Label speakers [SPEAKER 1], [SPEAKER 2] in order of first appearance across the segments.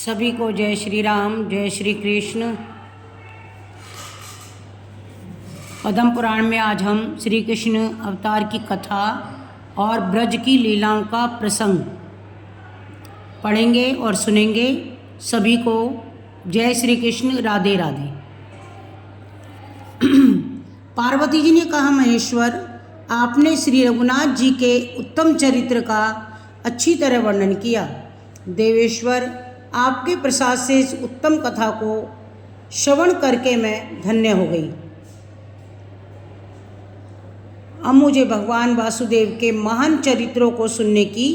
[SPEAKER 1] सभी को जय श्री राम, जय श्री कृष्ण। पद्म पुराण में आज हम श्री कृष्ण अवतार की कथा और ब्रज की लीलाओं का प्रसंग पढ़ेंगे और सुनेंगे। सभी को जय श्री कृष्ण, राधे राधे। पार्वती जी ने कहा, महेश्वर, आपने श्री रघुनाथ जी के उत्तम चरित्र का अच्छी तरह वर्णन किया। देवेश्वर, आपके प्रसाद से इस उत्तम कथा को श्रवण करके मैं धन्य हो गई। अब मुझे भगवान वासुदेव के महान चरित्रों को सुनने की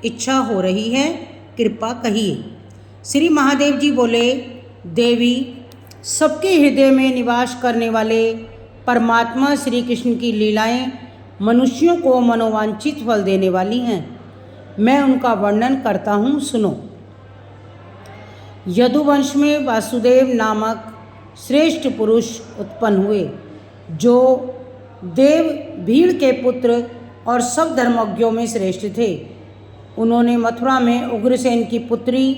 [SPEAKER 1] इच्छा हो रही है, कृपा कहिए। श्री महादेव जी बोले, देवी, सबके हृदय में निवास करने वाले परमात्मा श्री कृष्ण की लीलाएं मनुष्यों को मनोवांछित फल देने वाली हैं। मैं उनका वर्णन करता हूँ, सुनो। यदुवंश में वासुदेव नामक श्रेष्ठ पुरुष उत्पन्न हुए, जो देव भीड़ के पुत्र और सब धर्मज्ञों में श्रेष्ठ थे। उन्होंने मथुरा में उग्रसेन की पुत्री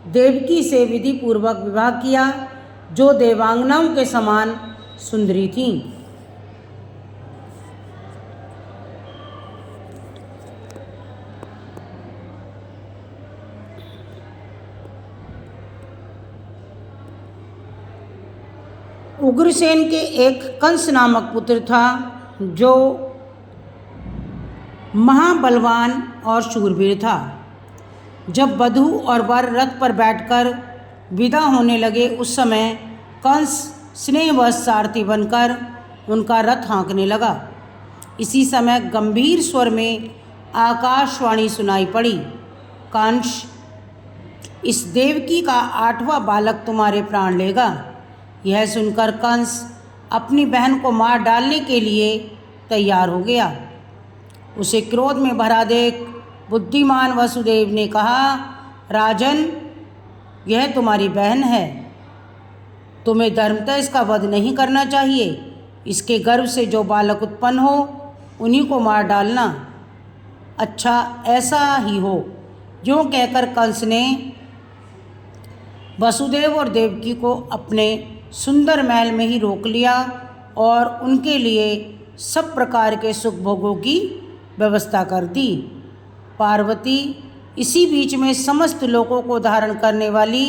[SPEAKER 1] देवकी से विधि पूर्वक विवाह किया, जो देवांगनाओं के समान सुंदरी थीं। उग्रसेन के एक कंस नामक पुत्र था, जो महाबलवान और शूरवीर था। जब वधू और वर रथ पर बैठकर विदा होने लगे, उस समय कंस स्नेहवश सारथी बनकर उनका रथ हाँकने लगा। इसी समय गंभीर स्वर में आकाशवाणी सुनाई पड़ी, कंस, इस देवकी का 8वां बालक तुम्हारे प्राण लेगा। यह सुनकर कंस अपनी बहन को मार डालने के लिए तैयार हो गया। उसे क्रोध में भरा देख बुद्धिमान वसुदेव ने कहा, राजन, यह तुम्हारी बहन है, तुम्हें धर्मतः इसका वध नहीं करना चाहिए। इसके गर्भ से जो बालक उत्पन्न हो, उन्हीं को मार डालना। अच्छा, ऐसा ही हो। यूँ कहकर कंस ने वसुदेव और देवकी को अपने सुंदर महल में ही रोक लिया और उनके लिए सब प्रकार के सुख भोगों की व्यवस्था कर दी। पार्वती इसी बीच में समस्त लोगों को धारण करने वाली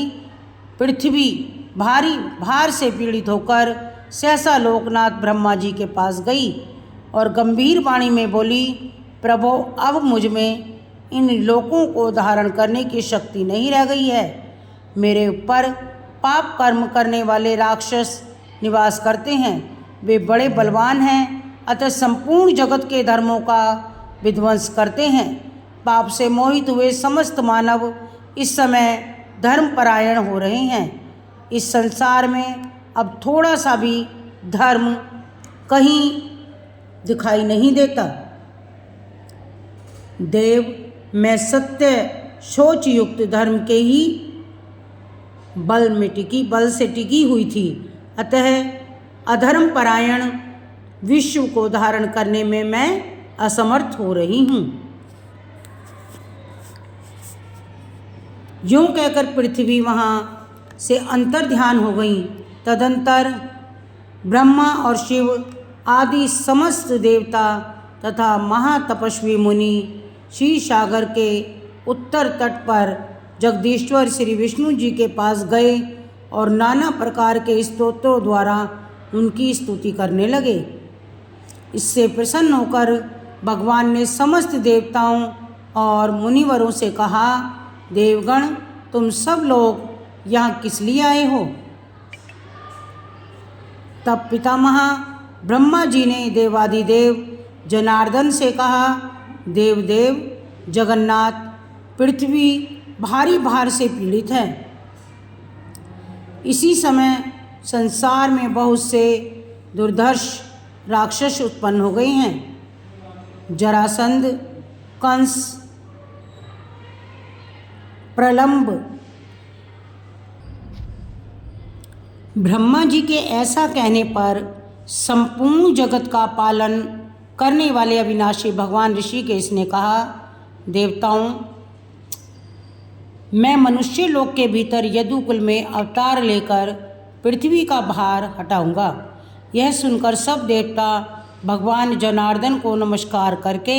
[SPEAKER 1] पृथ्वी भारी भार से पीड़ित होकर सहसा लोकनाथ ब्रह्मा जी के पास गई और गंभीर वाणी में बोली, प्रभो, अब मुझ में इन लोकों को धारण करने की शक्ति नहीं रह गई है। मेरे ऊपर पाप कर्म करने वाले राक्षस निवास करते हैं। वे बड़े बलवान हैं, अतः संपूर्ण जगत के धर्मों का विध्वंस करते हैं। पाप से मोहित हुए समस्त मानव इस समय धर्मपरायण हो रहे हैं। इस संसार में अब थोड़ा सा भी धर्म कहीं दिखाई नहीं देता। देव, मैं सत्य शोच युक्त धर्म के ही बल से टिकी हुई थी, अतः अधर्म परायण विश्व को धारण करने में मैं असमर्थ हो रही हूँ। यूँ कहकर पृथ्वी वहाँ से अंतर्ध्यान हो गई। तदंतर ब्रह्मा और शिव आदि समस्त देवता तथा महातपस्वी मुनि क्षीर सागर के उत्तर तट पर जगदीश्वर श्री विष्णु जी के पास गए और नाना प्रकार के स्तोत्रों द्वारा उनकी स्तुति करने लगे। इससे प्रसन्न होकर भगवान ने समस्त देवताओं और मुनिवरों से कहा, देवगण, तुम सब लोग यहाँ किस लिए आए हो? तब पितामह ब्रह्मा जी ने देवादिदेव जनार्दन से कहा, देवदेव जगन्नाथ, पृथ्वी भारी भार से पीड़ित है। इसी समय संसार में बहुत से दुर्धर्ष राक्षस उत्पन्न हो गए हैं। जरासंध, कंस, प्रलंब। ब्रह्मा जी के ऐसा कहने पर संपूर्ण जगत का पालन करने वाले अविनाशी भगवान ऋषिकेश ने कहा, देवताओं, मैं मनुष्य लोक के भीतर यदुकुल में अवतार लेकर पृथ्वी का भार हटाऊंगा। यह सुनकर सब देवता भगवान जनार्दन को नमस्कार करके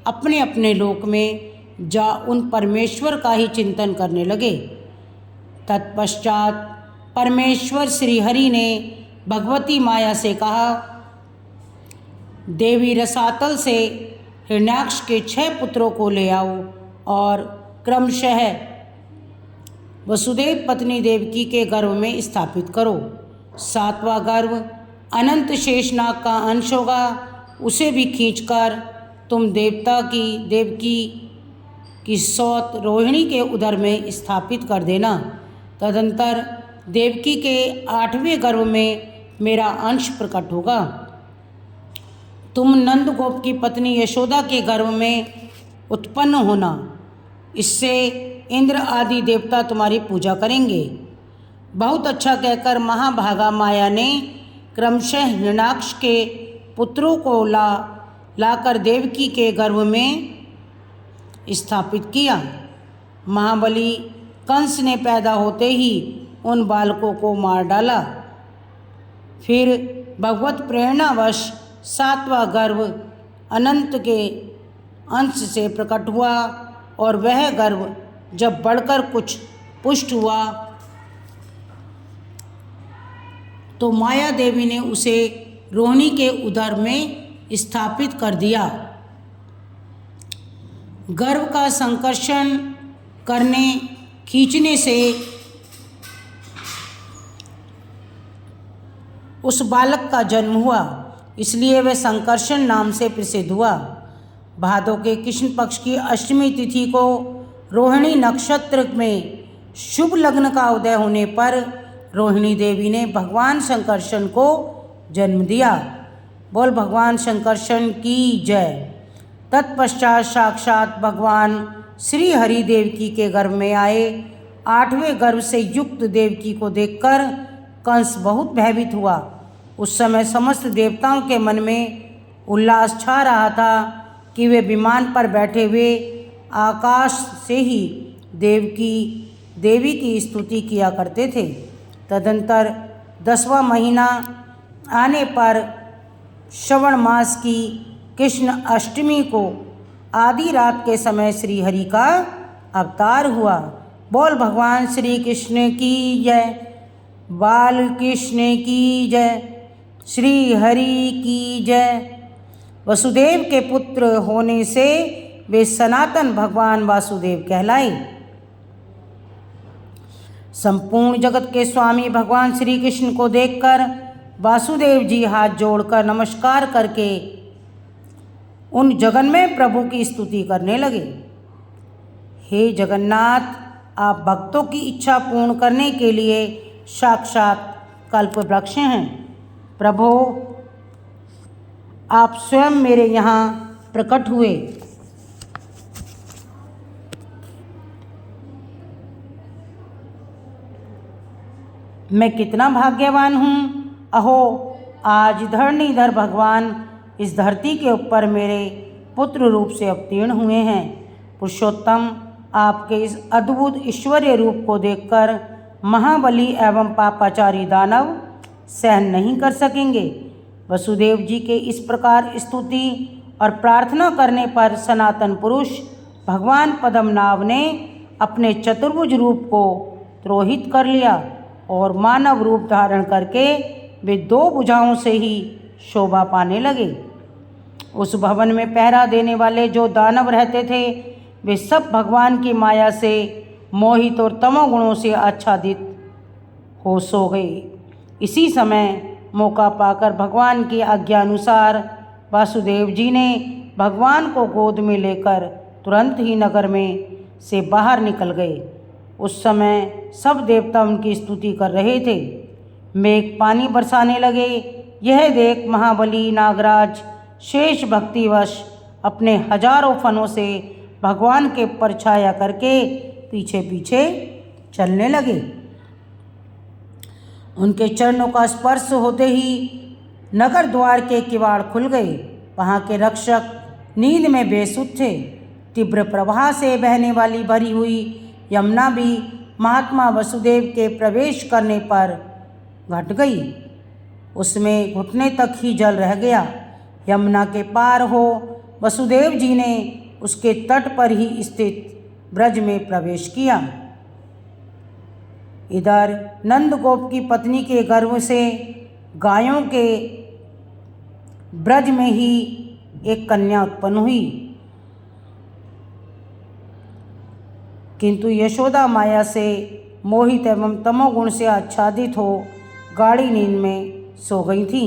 [SPEAKER 1] अपने अपने लोक में जा उन परमेश्वर का ही चिंतन करने लगे। तत्पश्चात परमेश्वर श्रीहरि ने भगवती माया से कहा, देवी रसातल से हिरण्याक्ष के 6 पुत्रों को ले आओ और क्रमशः वसुदेव पत्नी देवकी के गर्भ में स्थापित करो। 7वां गर्भ अनंत शेषनाग का अंश होगा, उसे भी खींचकर तुम देवकी की सौत रोहिणी के उदर में स्थापित कर देना। तदंतर देवकी के 8वें गर्भ में मेरा अंश प्रकट होगा। तुम नंदगोप की पत्नी यशोदा के गर्भ में उत्पन्न होना, इससे इंद्र आदि देवता तुम्हारी पूजा करेंगे। बहुत अच्छा कहकर महाभागा माया ने क्रमशः हिरण्याक्ष के पुत्रों को लाकर देवकी के गर्भ में स्थापित किया। महाबली कंस ने पैदा होते ही उन बालकों को मार डाला। फिर भगवत प्रेरणावश 7वां गर्भ अनंत के अंश से प्रकट हुआ और वह गर्भ जब बढ़कर कुछ पुष्ट हुआ तो माया देवी ने उसे रोहिणी के उदर में स्थापित कर दिया। गर्भ का संकर्षण करने खींचने से उस बालक का जन्म हुआ, इसलिए वह संकर्षण नाम से प्रसिद्ध हुआ। भादों के कृष्ण पक्ष की अष्टमी तिथि को रोहिणी नक्षत्र में शुभ लग्न का उदय होने पर रोहिणी देवी ने भगवान संकर्षण को जन्म दिया। बोल भगवान संकर्षण की जय। तत्पश्चात साक्षात भगवान श्री हरि देवकी के गर्भ में आए। 8वें गर्भ से युक्त देवकी को देखकर कंस बहुत भयभीत हुआ। उस समय समस्त देवताओं के मन में उल्लास छा रहा था कि वे विमान पर बैठे हुए आकाश से ही देवी की स्तुति किया करते थे। तदंतर 10वां महीना आने पर श्रवण मास की कृष्ण अष्टमी को आधी रात के समय श्री हरि का अवतार हुआ। बोल भगवान श्री कृष्ण की जय। बाल कृष्ण की जय। श्री हरि की जय। वसुदेव के पुत्र होने से वे सनातन भगवान वासुदेव कहलाए। संपूर्ण जगत के स्वामी भगवान श्री कृष्ण को देखकर वासुदेव जी हाथ जोड़कर नमस्कार करके उन जगन्मय प्रभु की स्तुति करने लगे। हे जगन्नाथ, आप भक्तों की इच्छा पूर्ण करने के लिए साक्षात कल्प वृक्ष हैं। प्रभो, आप स्वयं मेरे यहाँ प्रकट हुए। मैं कितना भाग्यवान हूँ। अहो, आज धरणीधर भगवान इस धरती के ऊपर मेरे पुत्र रूप से अवतीर्ण हुए हैं। पुरुषोत्तम, आपके इस अद्भुत ईश्वरीय रूप को देखकर महाबली एवं पापाचारी दानव सहन नहीं कर सकेंगे। वसुदेव जी के इस प्रकार स्तुति और प्रार्थना करने पर सनातन पुरुष भगवान पद्मनाभ ने अपने चतुर्भुज रूप को त्रोहित कर लिया और मानव रूप धारण करके वे 2 भुजाओं से ही शोभा पाने लगे। उस भवन में पहरा देने वाले जो दानव रहते थे वे सब भगवान की माया से मोहित और तमोगुणों से आच्छादित हो सो गए। इसी समय मौका पाकर भगवान की आज्ञानुसार वासुदेव जी ने भगवान को गोद में लेकर तुरंत ही नगर में से बाहर निकल गए। उस समय सब देवता उनकी स्तुति कर रहे थे। मेघ पानी बरसाने लगे। यह देख महाबली नागराज शेष भक्तिवश अपने हजारों फनों से भगवान के परछाया करके पीछे पीछे चलने लगे। उनके चरणों का स्पर्श होते ही नगर द्वार के किवाड़ खुल गए। वहाँ के रक्षक नींद में बेसुध थे। तीव्र प्रवाह से बहने वाली भरी हुई यमुना भी महात्मा वसुदेव के प्रवेश करने पर घट गई। उसमें घुटने तक ही जल रह गया। यमुना के पार हो वसुदेव जी ने उसके तट पर ही स्थित ब्रज में प्रवेश किया। इधर नंदगोप की पत्नी के गर्भ से गायों के ब्रज में ही एक कन्या उत्पन्न हुई, किंतु यशोदा माया से मोहित एवं तमोगुण से आच्छादित हो गाढ़ी नींद में सो गई थी।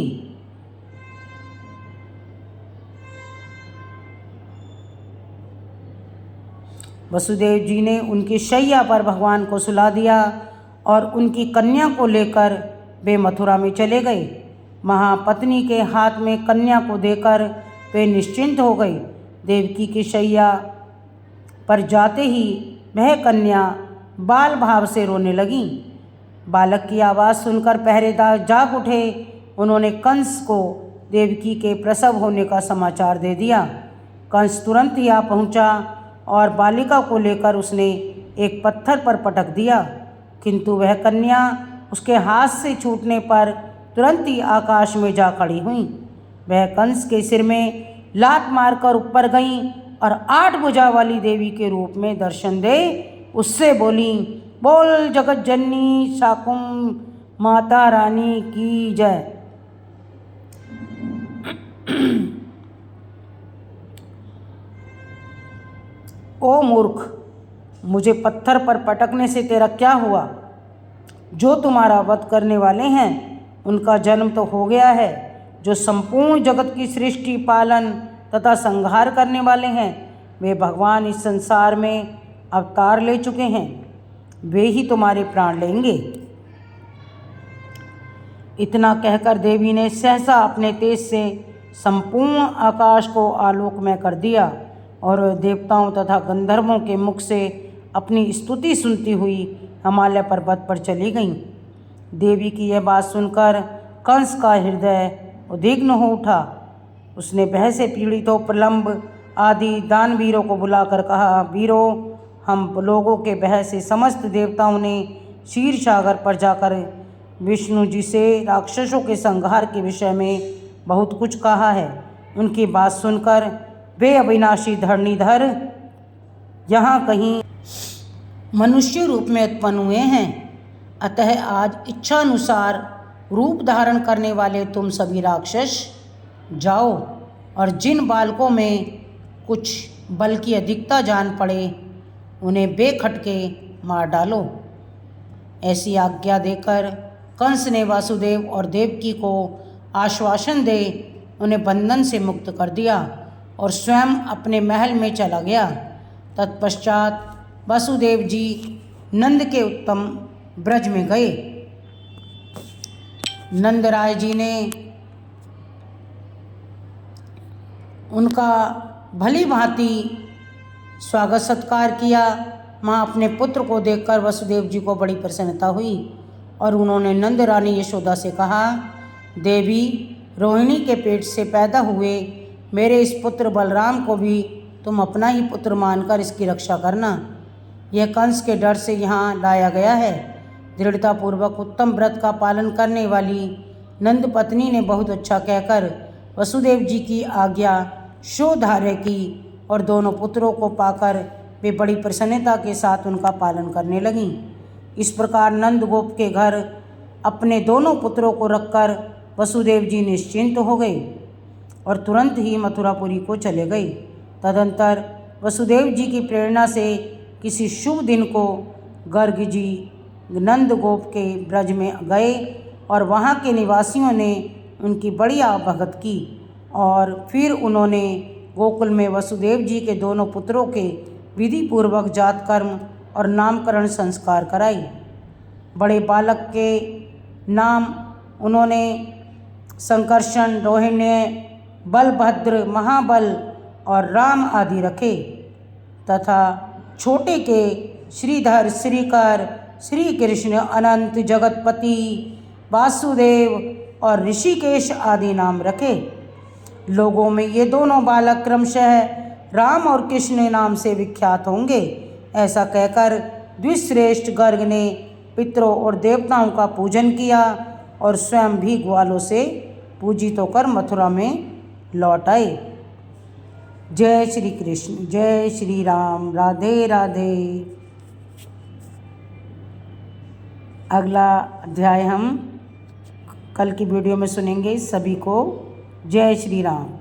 [SPEAKER 1] वसुदेव जी ने उनकी शैया पर भगवान को सुला दिया और उनकी कन्या को लेकर वे मथुरा में चले गए। महापत्नी के हाथ में कन्या को देकर वे निश्चिंत हो गए। देवकी की शैया पर जाते ही वह कन्या बाल भाव से रोने लगी। बालक की आवाज़ सुनकर पहरेदार जाग उठे। उन्होंने कंस को देवकी के प्रसव होने का समाचार दे दिया। कंस तुरंत ही आ पहुँचा और बालिका को लेकर उसने एक पत्थर पर पटक दिया, किंतु वह कन्या उसके हाथ से छूटने पर तुरंत ही आकाश में जा खड़ी हुई। वह कंस के सिर में लात मारकर ऊपर गई और 8 भुजा वाली देवी के रूप में दर्शन दे उससे बोली, बोल जगत जननी शाकुंभ माता रानी की जय। ओ मूर्ख, मुझे पत्थर पर पटकने से तेरा क्या हुआ? जो तुम्हारा वध करने वाले हैं उनका जन्म तो हो गया है। जो संपूर्ण जगत की सृष्टि पालन तथा संहार करने वाले हैं वे भगवान इस संसार में अवतार ले चुके हैं, वे ही तुम्हारे प्राण लेंगे। इतना कहकर देवी ने सहसा अपने तेज से संपूर्ण आकाश को आलोकमय कर दिया और देवताओं तथा गंधर्वों के मुख से अपनी स्तुति सुनती हुई हिमालय पर्वत पर चली गईं। देवी की यह बात सुनकर कंस का हृदय उद्विग्न हो उठा। उसने भय से पीड़ित हो प्रलंब आदि दानवीरों को बुलाकर कहा, वीरों, हम लोगों के भय से समस्त देवताओं ने क्षीर सागर पर जाकर विष्णु जी से राक्षसों के संहार के विषय में बहुत कुछ कहा है। उनकी बात सुनकर वे अविनाशी धरणीधर यहाँ कहीं मनुष्य रूप में उत्पन्न हुए हैं। अतः आज इच्छानुसार रूप धारण करने वाले तुम सभी राक्षस जाओ और जिन बालकों में कुछ बल की अधिकता जान पड़े उन्हें बेखटके मार डालो। ऐसी आज्ञा देकर कंस ने वासुदेव और देवकी को आश्वासन दे उन्हें बंधन से मुक्त कर दिया और स्वयं अपने महल में चला गया। तत्पश्चात वासुदेव जी नंद के उत्तम ब्रज में गए। नंदराय जी ने उनका भली भांति स्वागत सत्कार किया। माँ अपने पुत्र को देखकर वसुदेव जी को बड़ी प्रसन्नता हुई और उन्होंने नंद रानी यशोदा से कहा, देवी, रोहिणी के पेट से पैदा हुए मेरे इस पुत्र बलराम को भी तुम अपना ही पुत्र मानकर इसकी रक्षा करना। यह कंस के डर से यहाँ लाया गया है। दृढ़तापूर्वक उत्तम व्रत का पालन करने वाली नंद पत्नी ने बहुत अच्छा कहकर वसुदेव जी की आज्ञा शोधार्य की और दोनों पुत्रों को पाकर वे बड़ी प्रसन्नता के साथ उनका पालन करने लगीं। इस प्रकार नंदगोप के घर अपने दोनों पुत्रों को रखकर वसुदेव जी निश्चिंत हो गए और तुरंत ही मथुरापुरी को चले गए। तदंतर वसुदेव जी की प्रेरणा से किसी शुभ दिन को गर्ग जी नंदगोप के ब्रज में गए और वहाँ के निवासियों ने उनकी बड़ी भगत की और फिर उन्होंने गोकुल में वसुदेव जी के दोनों पुत्रों के विधि पूर्वक जात कर्म और नामकरण संस्कार कराई। बड़े बालक के नाम उन्होंने संकर्षण, रोहिण्य, बलभद्र, महाबल और राम आदि रखे तथा छोटे के श्रीधर, श्रीकर, श्री कृष्ण, अनंत, जगतपति, वासुदेव और ऋषिकेश आदि नाम रखे। लोगों में ये दोनों बालक क्रमशः राम और कृष्ण नाम से विख्यात होंगे। ऐसा कहकर द्विश्रेष्ठ गर्ग ने पितरों और देवताओं का पूजन किया और स्वयं भी ग्वालों से पूजित होकर मथुरा में लौट आए। जय श्री कृष्ण, जय श्री राम, राधे राधे। अगला अध्याय हम कल की वीडियो में सुनेंगे। सभी को जय श्री राम।